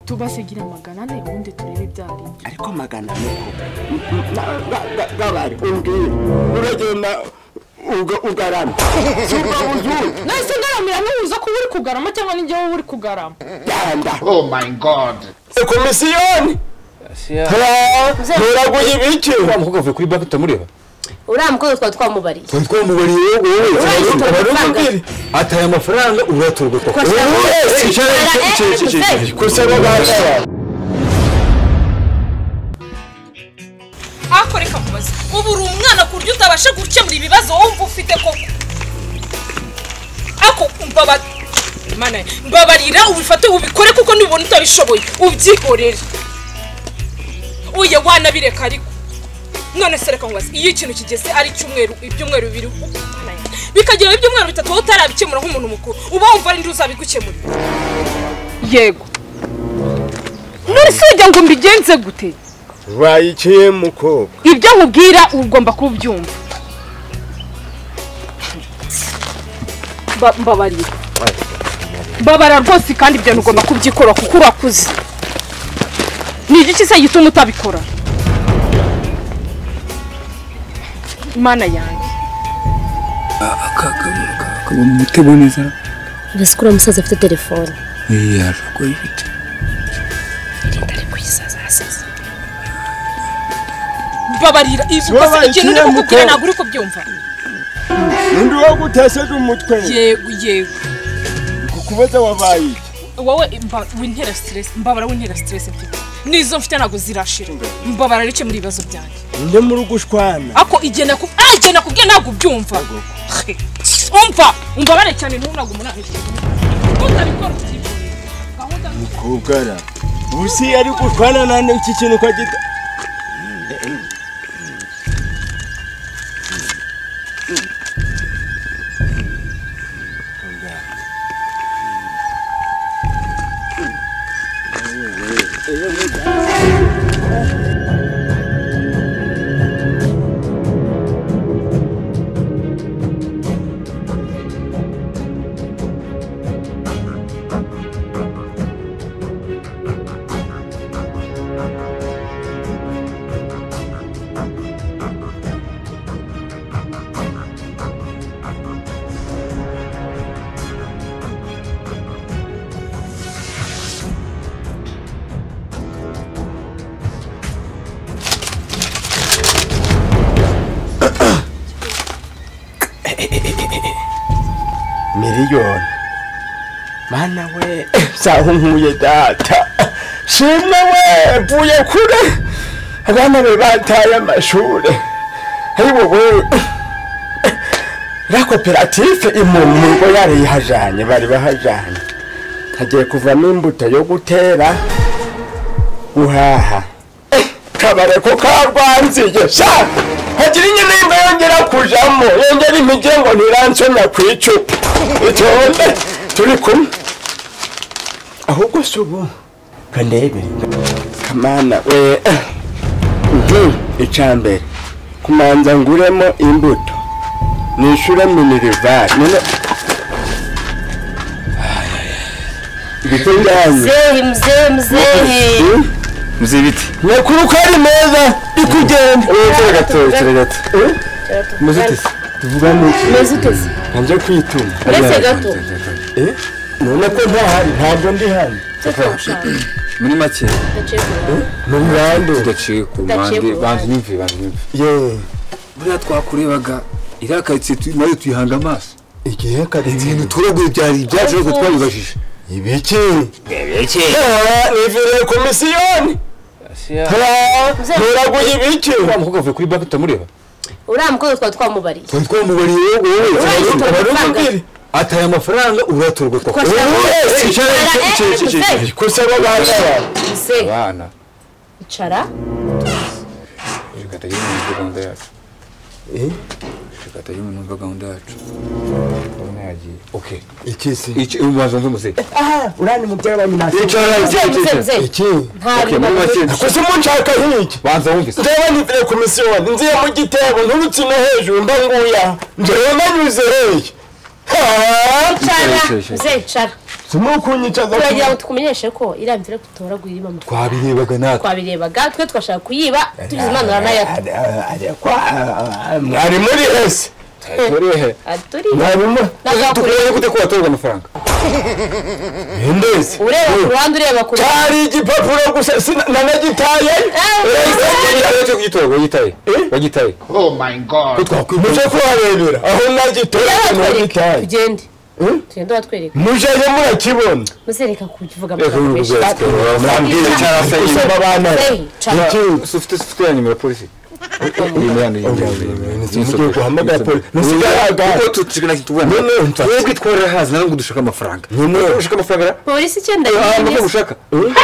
tubasigira magana ane ubundi turebe ibyari ariko magana ane gabari umbwire uragenda ugarama suba uzuri nase ngaramira nuza ko uri kugarama cyangwa ninjye wowe uri kugarama yanda Oh my god. komisiyoni nturaguye ibiki Mukove kuri banki tamureba uramukoze twamubariye twamubariye wowe ataya amafaranga uraturwa ko kusaba bashara akoreka mubaza ubu uri umwana kurya utabasha gukemura ibibazo wumva ufite koko ako mbabarira ubifate ubikore kuko nibona utabishoboye ubyihorere uye wanabireka ariko none sereka mubaza iyo ikintu kigeze ari ibyumweru bibiri bikagira ibyumweru bitatu wowe utarabikemura nk'umuntu mukuru uba wumva ari ndi uzabigukemura yego none se ujya ngo mbigenze gute wayikiye mukobwa ibyo nkubwira ugomba kubyumva mbabara rwose kandi ibyo ugomba kubyikora kuko urakuze ni igiki se gituma utabikora Imana yanjye Umutwe neza Basikura musaza afite telefone ko ifite ari kuyisaza hasize babarira ikintu ndi kukubwira ntabwo uri kubyumva undi wo gutesheje umutwe yego kukubaza wabaye wowe wintera stress mbabara wintera stress mfite nizo mfite ntabwo zirashira mbabara rike muri ibibazo byanjye nde muri gushwana ako igena kubwira ntabwo byumva umbabare cyane ntabwo umunani utabikora mukobwa ra ubusi ari gushwana nane iki kintu kwa gita miliyoni mana we saho nkuye data shimwe we mvuye kure abana be bataye amashure wowe la koperative imumugo yari yahajanye bari bahajanye hagiye kuvamo imbuto yo gutera guhaha kabare ko karwanziye sha hagira inyuma yongera kujamo yongera imigengo niransona kwicupa itonde turi kumwe ahubwo subu kandebe kamana we icambere kumanza nguremo imbuto nishure minirivari none bitunganye mzee biti nakuruka ari meza ikugenda tere gato muzitisi tuvuga n'iki mezuteze nje kwituma uretse gato none ko ntahari ntabwo ndi hano muri make muri rwanda tudaciye ku mpande banze nyumve ye buriya twakurebaga irakayitse nayo tuyihanga amaso igihe kari ibintu turaguye byari ibyacu ariko twabibajije ibiki nivire komisiyoni nturaguye ibiki Mukove kuri banki tamureba uramukoze twamubariye twamubariye wowe ataya amafaranga uraturwa ko kusaba bashara abana icara shikata y'umuntu gahunda yacu shikata y'umuntu gahunda yacu ubona yagiye okay ikisi iki ubazo nzumuse urani mu byaba minasi icara iki okay muri make kuko munchaka hiki banza wumvise ndeba nivire komisiyoni nziye mu gitebo nturutse no hejuru mbanguya njewe nanyuze hehe icara Tumukunyicaza. turagira ngo tukumenyeshe ko iriya mvire tutoraguye irimo amafaranga twabirebaga natwe twabirebaga twe twashaka kuyiba tugize imana nayo Mwari muri ese. turihe aturi Mwarimu. tukureye gute ko watorwa amafaranga Indezi. ureba ku ruhande ureba ku ruhande Cyari igipapuro gusa nanagitaye. wagitaye Oh my God. Muje kuharebera aho nagitaye nagitaye. tugende tugende watwereka Muje murakibona. muzereka kuvuga amagambo menshi mwambwire cyarasa Usaba abana. ufite ya nimero polisi Mugiye guhamagara polisi. Musigaraga. kuko tutigana kitubona twebwe twarera hazi narango dushaka amafaranga ushaka amafaranga polisi icyenda amafaranga ushaka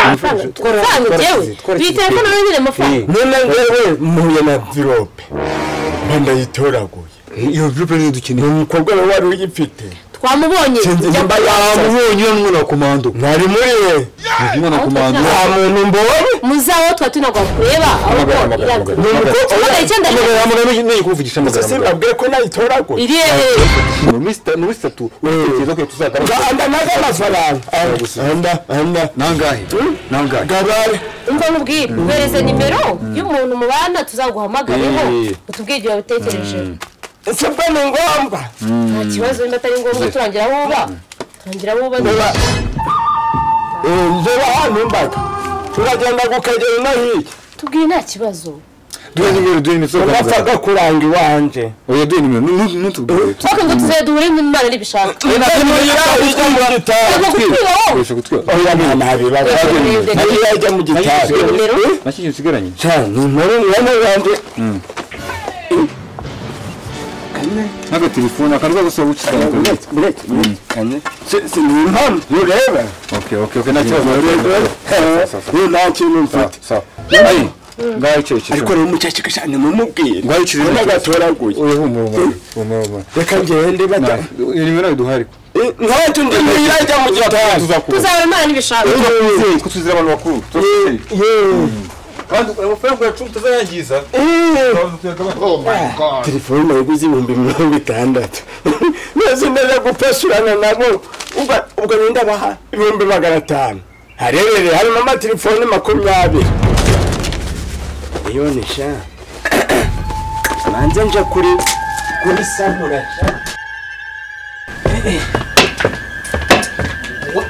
amafaranga jewe twiteye ko nawe nyine amafaranga None wewe muhuye na envelope. Ndayitoraguye. iyo envelope ni dukeneye Umukobwa we wari uyifite. twamubonye yamubonye uyu mwana wa komando Mwari muri we. umwana wa komando Nta muntu mbonye. muzaho twa tunagwa kureba ahubwo iranze ni kuvugisha amagambo Simbabwiye ko nayitoraguye. iriye muri statu utekereza ko tuzagaruka Anda naga amafaranga. Anda. nangahe Gabare. umva nkubwire uhereze nimero y'umuntu mubana tuzaguhamagareho utubwire ibyo wabitekereje Sibwo ni ngombwa. nta kibazo niba atari ngombwa turangira aho uba Njyewe hano mbaga. Turagenda gukagera no hirya. tubwire nta kibazo duhe nimero Bapfaga kuranga iwanje. oya duhe nimero ntutubwire twaka ngo tuzaye duhure n'imana nibishaka Oya ntabibazo. Nagiye ajya mu gitari. nimero nashyize usigaranye Cyane muri mwana wanje. n'agatelefone akaruza gusa gukizana Kane. Ni impamvu ureba. okay nta kibazo Nta kintu mfite. sawa ayi ngaho iceceke Ariko rero umuceceka cyane mumubwire. ngaho iceceke Nagatoraguye. oya humura Reka ngende bata. iyo nimero iduhari Nk'abantu ndi yajya mu gitari. tuzabe imana nibishaka ko tuzira abantu bakuru kandi amafaranga yacu tutazayangiza Oh my God. Telefone yaguze 60,000. Neze neza gupesurana nabo. Ubwo ninda baha 500. Harerere harimo amatelefone 20. Iyo ni sha. Manze nje kuri samura sha.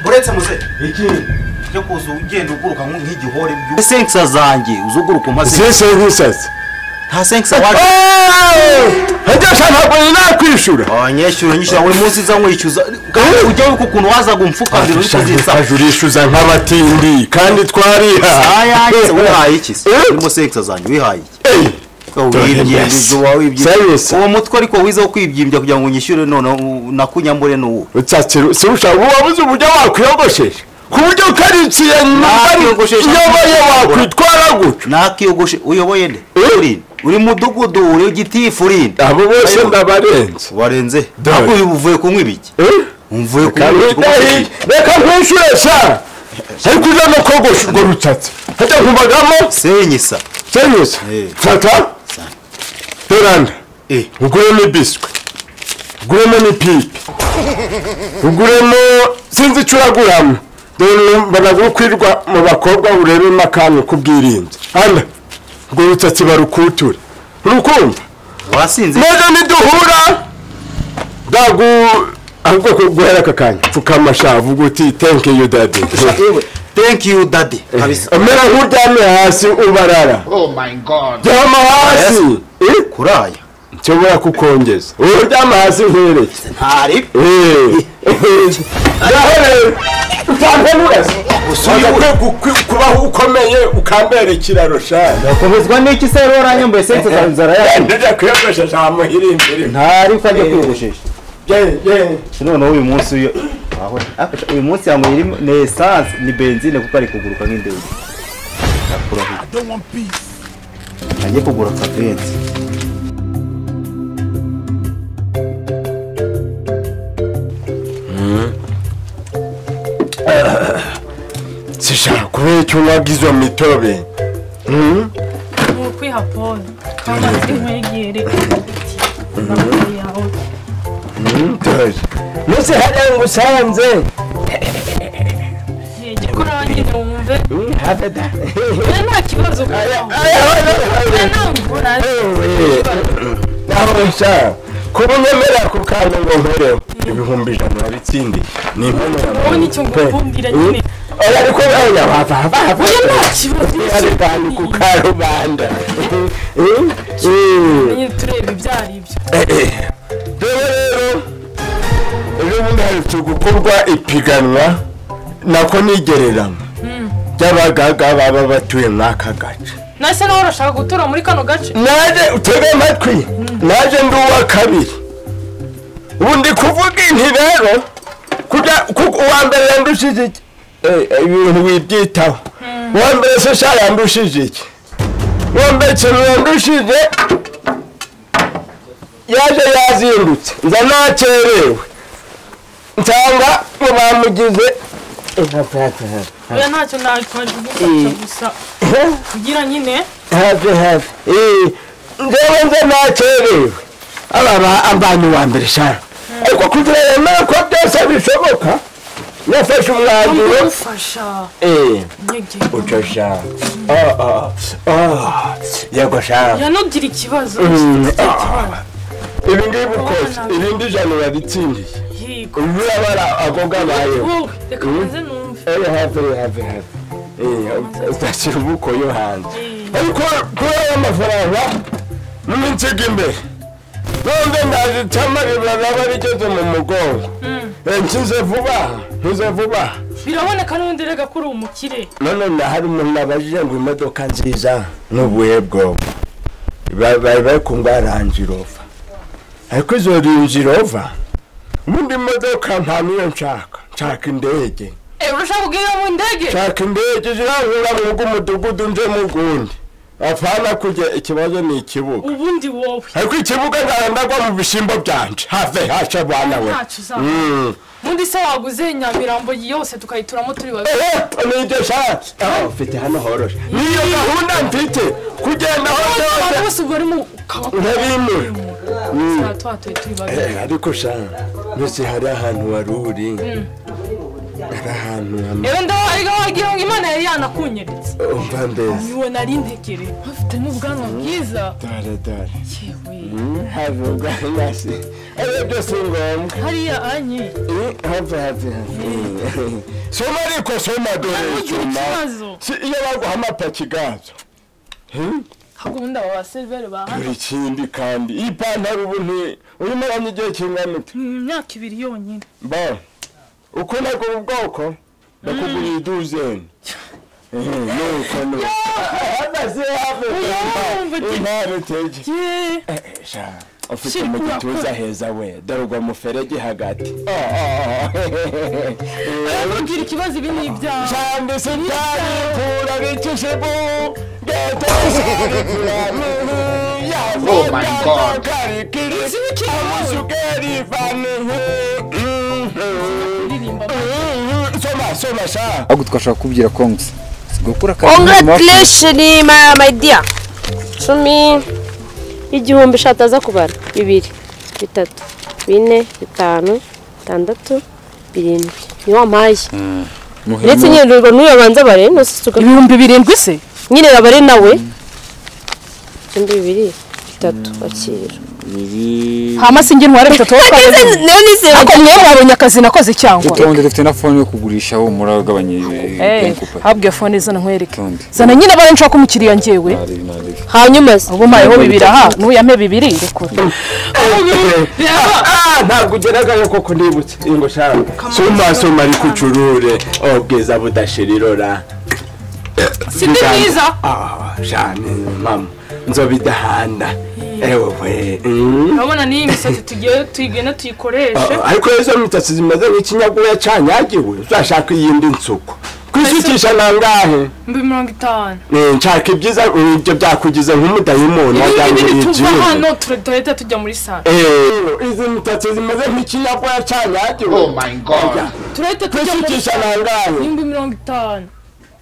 buretse muze Iki cyo kuza ugenda uguruka nk'igihore senkisa zanjye uzuguruka maze sese nk'usatsi. nta senkisa waje Hajya ntabwo nakwishura. abanyeshyura nyishyura buri munsi za nkwishyuza kandi ujya wibuka ukuntu wazaga umfukamira uri kuzisa Ajurishuza nk'abatindi kandi twariha. ayanyise wihaye iki se urimo senkisa zanjye wihaye iki Serious. uwo mutwe ariko wiza wo kwibyimbya kugira ngo unyishyure none nakunyambure n'uwo Utsakira si ushaka wabuze uburyo wakwiyogoshesha. Ku buryo karitsiye nyoboye wakwitwara gutyo. nakiyogoshe uyoboye nde uri mudugudu uri gitifu urinde Abo bose ndabarenze. warenze ako uvuye kunywa ibiki umvuye kunywa ibiki Reka nkwishuresha. Ariko uza no kogosha urwo rutsatsi. Hajya nkubagamo senyisa serious. Fata. Teranda. Uguremo biswi. Uguremo n'ipipi. Uguremo sinzi curaguramo. Dore banagukwirwa mu bakobwa urebe makano kubwirinze. Anda. Ngo rutsatsi barukuture. Urukumva? wasinze Neza niduhura. Dagu ahubwo kuguhera akakanya. Pfukama shavu guti thank you daddy. thank you daddy kabisa Amera nk'uryamye hasi ubarara. Oh my God. Ryama hasi. kuraya Nshobora kukongeza. Uryama hasi nkwereke. ntari Yahere. Utampenurase. Kubaho ukomeye ukambera ikiraro sha. nakomezwa n'iki se rero uranyambaye sense za nzara yacu Ndajya kuyogoshesha amuhirimbire. ntari ukajya kwiyogoshesha Je. none uyu munsi uyu munsi yanyweye ni essence ni benzine kuko ari kuguruka nk'indege ajye kugura kabenzi Sishaka kubera icyo wagize mitobe. Kwiha pole kama nkwegere yawe Nose hariya ngusanze kora nyine wumve have da nta kibazo Aisha kuba unyemera ku kantu ngo nkoreho ibihumbi 100 wabitsindiye ni impano ubonye icyo ngukumbira nyine ariko oya bava nta kibazo ari kandi ku karubanda nyine turebe ibyari ibyo rero ubundi hari gukorwa ipiganwa nako nigererana by'abagaga baba batuye mwaka gace nase nawe urashaka gutura muri kano gace naje utege amatwi naje ndi uwa kabiri ubundi kuvuga inti rero uwa mbere yandushije iki ibintu wibyitaho uwa mbere se sha yandushije iki uwa mbere ikintu yandushije yaje yazindutse nza nakerewe nsanga ngo bamugize oya ntacyo nakwaje gusa kugira nyine have njyewe nze nakerewe aba ambanye uwa mbere shara ariko kugira yemera ko byose bishoboka yafashe umwanzuro ufasha uco sha yego shara yanogira ikibazo ibi ngibi ukoze irindi jana uraditsindiye urabara agoga bayeho reka maze numve have utashyira ubuko yo hanze ariko kuri aya mafaranga n'iminsi imbere none ndaje cyamarira naba rigeze mu mugongo nkize vuba biraboneka n'undi rega kuri umukire none hari umuntu abajije ngo imodoka nziza n'ubuhe bwo bari kumbaranjirova ariko izo rinjirova ubundi imodoka nta niyo nshaka indege urashaka kugira mu ndege nshaka indege zirahura mu bw'umudugudu nje mu gundi apana kujya ikibazo ni ikibuga ubundi wowe ariko ikibuga ndagwa mu bishimbo byanje haca bana we mundi se waguze Nyamirambo yose tukayituramo turi babiri nijye shatse ufite hano horoshe niyo gahunda mfite kugenda hose ubwo ari mu kabakuru twatoye turi babiri ariko sha mbese hari ahantu wari uri hari ahantu wagira ngo Imana yari yanakunyeretse umva mbese niwe nari ntekere afite n'ubwanwa bwiza dore have ubwanwa se ari byose ngombwa hariya anyi have soma ariko soma dore cyuma iyo baguha amapaki gazo hagunda wa servere bahana buri kindi kandi ipantaro ubuntu urimo igihe kingana ute imyaka 2 yonyine ba uko nako ubwoko nakuguriye iduzeni nuko no hadaze hafi intare teje sha ufite mu gituza heza we darugwa mu ferege hagati aragira ikibazo ibi ni ibyaha cyane se cyane pura bicishije bu Oh my God. Soma sha. Ahubwo twashaka kubwira Kongs. Sigukura Congratulations my dear. 10 igihumbi shataza kubara 2 3 4 5 6 7 ni wampaye. Ndetse nyine n'uyo banza bare no sisuka 7,000 se nyine abare nawe 2 3 bakira hama singe ntware 3 none ako mwe mwabonye akazi nakoze cyangwa utonde dufite na phone yo kugurisha ho muragabanye habwe phone zana nkwereke zana nyine bare nshaka umukiriya ngewe hanyuma ubu mayeho 2 aha n'uyampe 2 rekora ntabwo ugeragaye koko ndibutse ingo shaka soma ari kucurure obweza budashirirora sindi mwiza jane mama nzobidahanda ewe urabona ni imisatsi tugiye tuyigena tuyikoreshe ariko izo mitatsi zimaze nk'ikinyaguya canyagiwe uzashaka iyindi nsuko kwisukisha nangahe 50 nshaka ibyiza ibyo byakugize nk'umudayimoni tuva hano turahita tujya muri sale izi mitatsi zimaze nk'ikinyaguya canyagiwe Oh my God. turahita tujya muri kwisukisha nangahe 50 50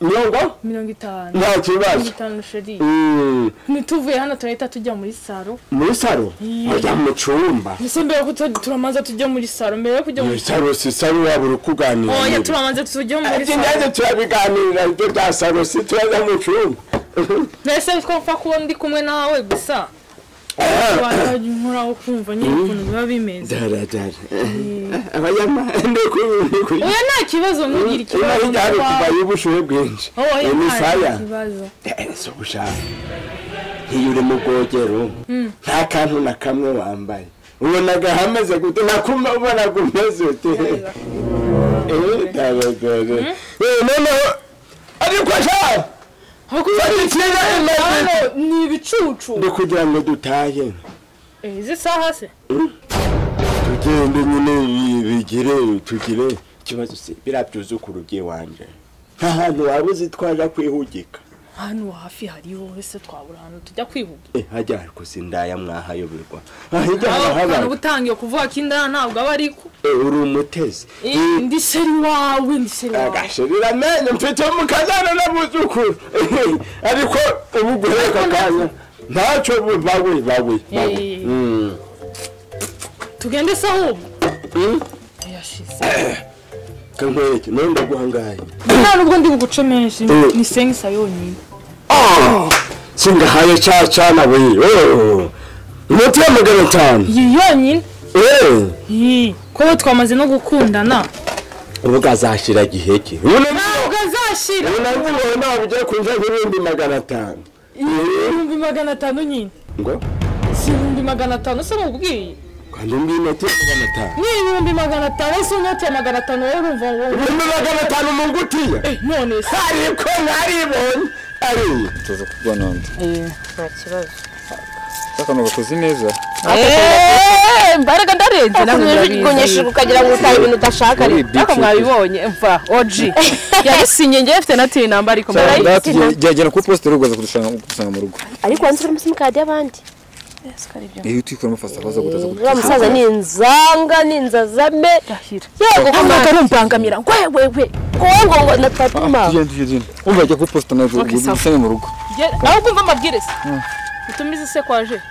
50 nta kibazo 50 sheri nituvuye hano turahita tujya muri saro ajya mu cyumba ese mbere ko turamanza tujya muri saro mbere yo kujya muri saro si saro wabura kuganira oya turamanza tujya muri saro ndaje turabiganira ibyo bya saro si turaza mu cyumba nese ko mfa kuba ndi kumwe nawe gusa nkora kumva nyine ukuntu biba bimeze abayama ndiko oya nta kibazo nugira ikibazo kubaye ubushuhe bwinshi imisaya so gushaka ntiyure mu bwogero nta kantu na kamwe wambaye ubonaga hameze gute nakuma ubona gumeze ute tabagore noneho ariko ashaka ni ibicucu ndi kugira ngo dutahe izi saha se tugende nyine tugire ikibazo se birabyuze ku rugiye wanje nta hantu wabuze twaja kwihugika hano hafi hariho wese twabura hano tujya kwihuga hajya ariko sindaya mwahayoberwa hano butangiye kuvuga ko indaya ntabwo aba ariko uri umutezi ndi seri wawe agashirira menye mfite umukazana n'abuzukuru ariko ubu guheka kanya ntacyo bawe tugende se ahubwo yashize kankweke none ndaguhangaye nta nubwo ndi buguce menshi ni sengisa yonyine singahaye cyana we umuti wa 500 yonyine ko twamaze no gukundana ubuga azashira giheke ntabwo azashira unanziwe nawe ujye kunja nk'ibindi 500 ibihumbi 500 nyine ngo si ibihumbi 500 se mubwiye kandi mbinote 500 ni ibihumbi 500 ese unote 500 wowe urumva ngo ibihumbi 500 mu ngutiye none se ariko naribonye ari tuza kubononda nta kibazo sakano bakoze neza mbaraga ndarenze namwe bigonyesha ukagira ngo utaye ibintu udashaka ariko mwabibonye mva oji yabisinye ngiye mfite na namba ariko jyagera ku poste rugoza kudusanga mu rugo ariko wanzira mu simukadi y'abandi iyo twikora mufasa baza gutaza wa musaza ni inzazame yego kuvuga rumbangamira wewe kongo na tatuma umva jya ku poste na gusanga mu rugo aho kumva amabwiriza utumize se kwaje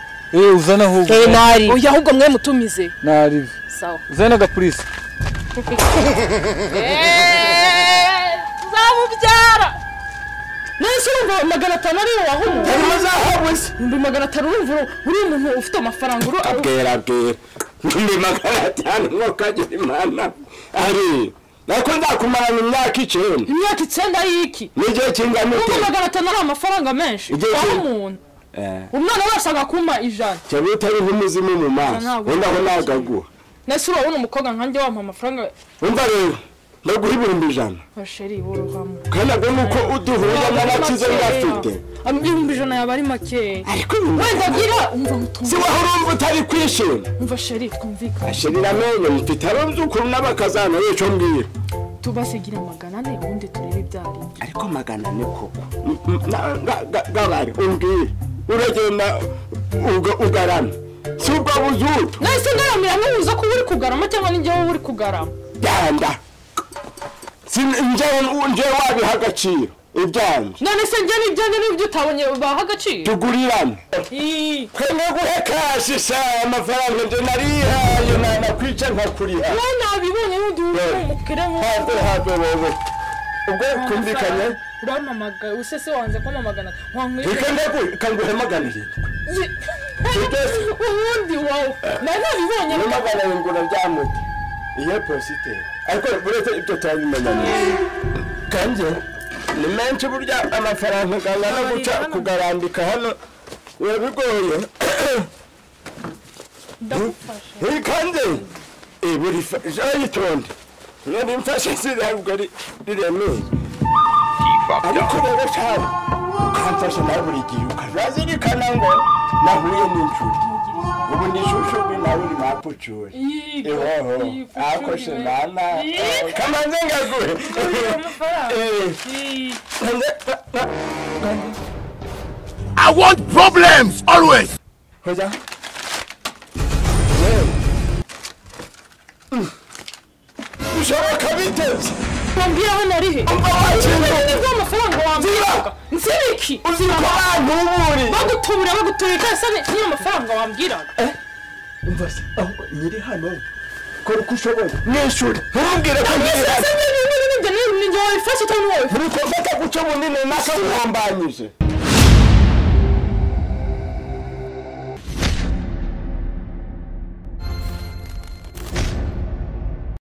uzana ahubwo nari oya ahubwo mwe mutumize nari sawa uzana ga police zamubyara nese urumva 500 ari wahumu mazahabuse 500 urumva uri umuntu ufite amafaranga abwera 500 mwokagira imana ari nako ndakumarana imyaka 9 imyaka 9 yiki nije kingana ute 500 ari amafaranga menshi umuntu umwana wese agakuma 100 cyane utari nk'umuzimu mu maso wenda ko nagaguha nese urabona umukobwa nkanjye wampa amafaranga umva rero ndaguha 100 basheri borohamo kandi agwe nuko uduhuza n'abakize bafite 100 yaba ari make ariko wenda gira umva mutumva si wahurumva utari kwishima umva sheri twumvikana ashirira amenyo mfite abazukuru n'abakazana yeco mbwira tubasigira 400 ubundi turebe ibyari ariko 400 koko gabari umbwira uragenda ugarama si ubwo buzutu nese ngaramira n'uza ko uri kugarama cyangwa ni njyewe uri kugarama yanda nje wabiha agaciro ibyanje none se njye n'ibyo utabonye baha agaciro tugurirane kwene guhe kashi sa amafaranga nje narihaye nakwica nkakuriha nabibonye n'undi umukire habe wowe ubwo kumvikanye uramamaga usese wanze kwamamagana kanguhe 700 ubundi wawe nabibonye magana ngura byamuti iyo posite ariko buretse ibyo twabimenyanye kandi ni menshi burya amafaranga ngana guca kugarandika hano bigoye ndagufasha kandi buri jayitonde nari mfashe sirabwo riremeye ariko rero cyane kamfasha nawe buri gihe ukazazirikana ngo nahuye n'inshuti ubu ni shushu nawe uri mapucure ako shimana kamanze ngaguhe I want problems always. Hoja ushoboka biteze wambwira hano ari he nibwo amafaranga wambwiraga nsibiki uziko abantu uburi bagutubura kandi niyo amafaranga wambwiraga umva se aho nyiri hano kora uko ushoboye mwishuri ntumbwire ko ninjye wabifashe cyangwa wowe uri kufata guca bunini nakaguhambanyije